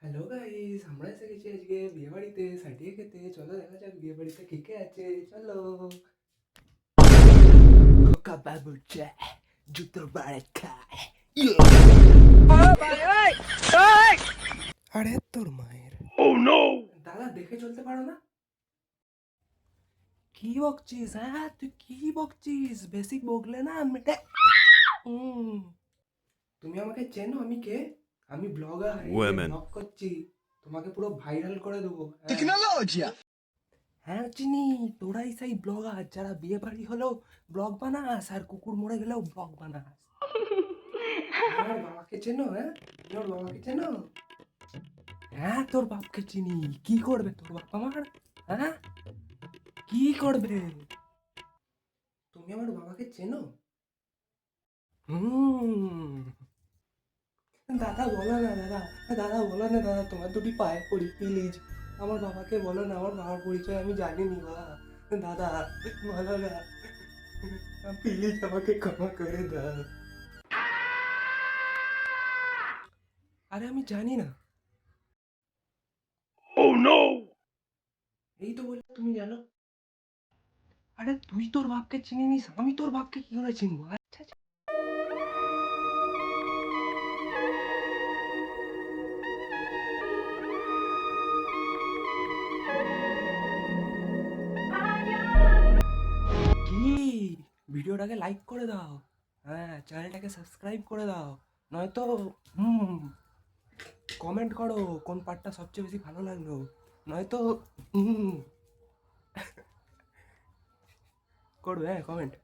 Hello guys, আমরা এসে গেছি আজকে বিয়ে বাড়িতে সাটিয়ে খেতে। চলো দেখা যাক বিয়ে বাড়িতে কে কে আছে। চলো। খোকা বাবু চা জুতো বাড়ে খায়। আরে তোর মায়ের দাদা দেখে চলতে পারো না? কি বকছিস? হ্যাঁ তুই কি বকছিস? বেশি বকলে না মেটে। তুমি আমাকে চেনো? আমি কে? আমি ব্লগার, এই যে Women. ব্লগ করছি। তোমাকে পুরো ভাইরাল করে দেবো। Tecnologia! হ্যাঁ চিনি, তোরাই সেই ব্লগার যারা বিয়ে বাড়ি হলেও ব্লগ বানাস আর কুকুর মরে গেলেও ব্লগ বানাস। তুমি ওর বাবাকে চেনো? হ্যাঁ তুমি ওর বাবাকে চেনো? হ্যাঁ তোর বাপকে চিনি। কি করবে তোর বাপ আমার? হ্যাঁ কি করবে? তুমি আমার বাবাকে চেনো? হুম দাদা বলো না দাদা, দাদা বলো না দাদা, তোমার দুটি পায়ে পড়ি প্লিজ। আমার বাবাকে বলো না, আমার বাবার পরিচয় আমি জানিনি বাবা। দাদা বলো না, প্লিজ আমাকে ক্ষমা করে দাও। আরে আমি জানি না। এই তো বললে তুমি জানো। আরে তুই তোর বাপকে চিনি নিস, আমি তোর বাপকে কি করে চিনবো? আচ্ছা আচ্ছা। কি ভিডিওটাকে লাইক করে দাও, হ্যাঁ চ্যানেলটাকে সাবস্ক্রাইব করে দাও, নয়তো কমেন্ট করো কোন পার্টটা সবচেয়ে বেশি ভালো লাগলো, নয়তো করবে হ্যাঁ কমেন্ট।